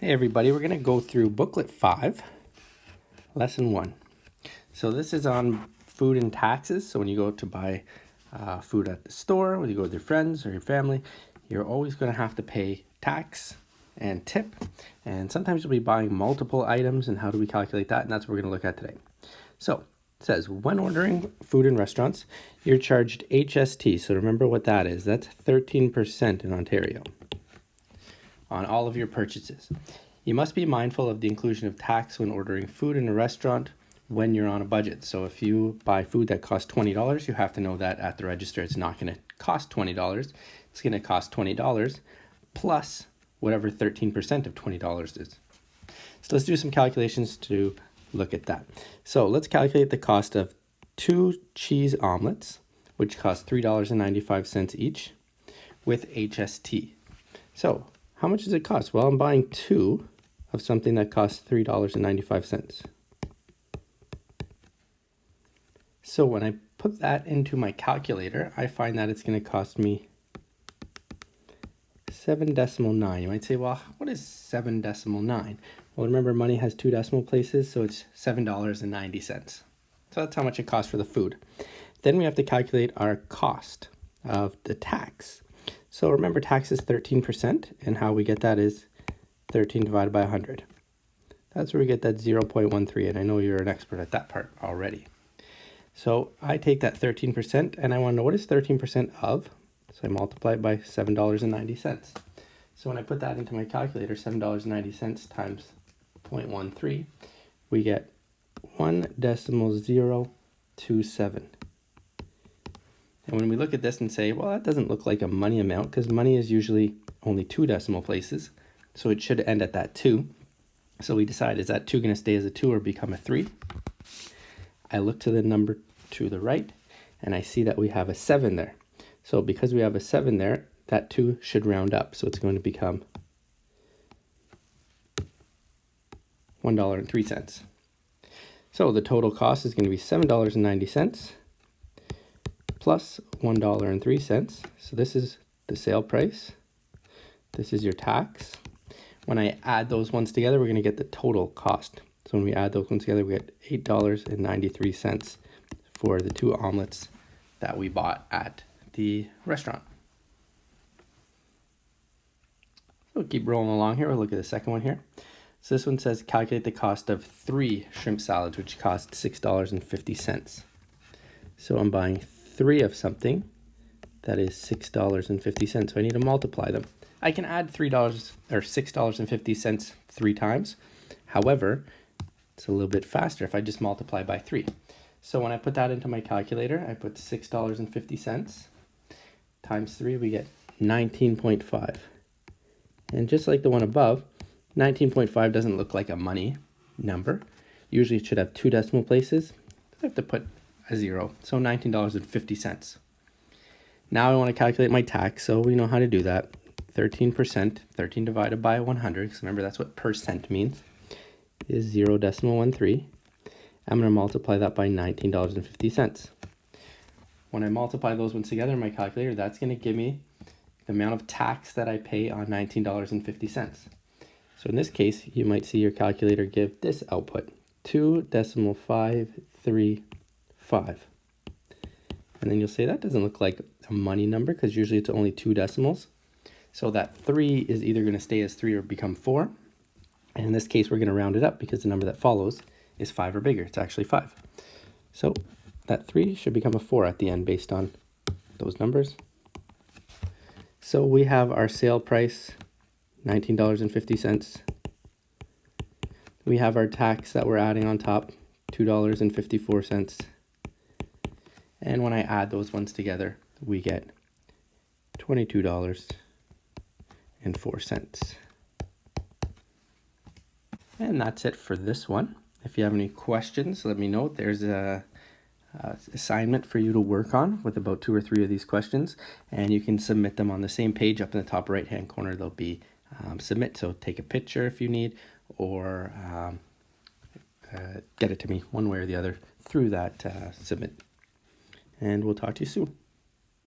Hey everybody, we're going to go through booklet 5, lesson 1. So this is on food and taxes. So when you go to buy food at the store, when you go with your friends or your family, you're always going to have to pay tax and tip. And sometimes you'll be buying multiple items, and how do we calculate that? And that's what we're going to look at today. So it says, when ordering food in restaurants, you're charged HST. So remember what that is. That's 13% in Ontario on all of your purchases. You must be mindful of the inclusion of tax when ordering food in a restaurant when you're on a budget. So if you buy food that costs $20, you have to know that at the register it's not going to cost $20. It's going to cost $20 plus whatever 13% of $20 is. So let's do some calculations to look at that. So let's calculate the cost of 2 cheese omelets, which cost $3.95 each, with HST. So how much does it cost? Well, I'm buying 2 of something that costs $3.95. So when I put that into my calculator, I find that it's going to cost me 7.9. You might say, well, what is 7.9? Well, remember, money has 2 decimal places, so it's $7.90. So that's how much it costs for the food. Then we have to calculate our cost of the tax. So remember, tax is 13%, and how we get that is 13 divided by 100. That's where we get that 0.13, and I know you're an expert at that part already. So I take that 13%, and I want to know what is 13% of, so I multiply it by $7.90. So when I put that into my calculator, $7.90 times 0.13, we get 1.027. And when we look at this and say, well, that doesn't look like a money amount, because money is usually only 2 decimal places, so it should end at that 2. So we decide, is that 2 going to stay as a 2 or become a 3? I look to the number to the right, and I see that we have a 7 there. So because we have a 7 there, that 2 should round up, so it's going to become $1.03. So the total cost is going to be $7.90 plus $1.03. So this is the sale price. This is your tax. When I add those ones together, we're going to get the total cost. So when we add those ones together, we get $8.93 for the 2 omelets that we bought at the restaurant. So we'll keep rolling along here. We'll look at the second one here. So this one says calculate the cost of 3 shrimp salads, which cost $6.50. So I'm buying 3 of something that is $6.50. So I need to multiply them. I can add $3 or $6.50 3 times. However, it's a little bit faster if I just multiply by 3. So when I put that into my calculator, I put $6.50 times 3, we get 19.5. And just like the one above, 19.5 doesn't look like a money number. Usually it should have 2 decimal places. I have to put a 0, so $19.50. Now I want to calculate my tax, so we know how to do that. 13%, 13 divided by 100, because remember that's what percent means, is 0.13. I'm going to multiply that by $19.50. When I multiply those ones together in my calculator, that's going to give me the amount of tax that I pay on $19.50. So in this case, you might see your calculator give this output, 2.535. And then you'll say that doesn't look like a money number, because usually it's only 2 decimals. So that 3 is either going to stay as 3 or become 4. And in this case, we're going to round it up because the number that follows is 5 or bigger. It's actually 5. So that 3 should become a 4 at the end based on those numbers. So we have our sale price, $19.50. We have our tax that we're adding on top, $2.54. And when I add those ones together, we get $22.04. And that's it for this one. If you have any questions, let me know. There's a assignment for you to work on with about 2 or 3 of these questions, and you can submit them on the same page. Up in the top right hand corner there'll be submit, so take a picture if you need, or get it to me one way or the other through that submit. And we'll talk to you soon.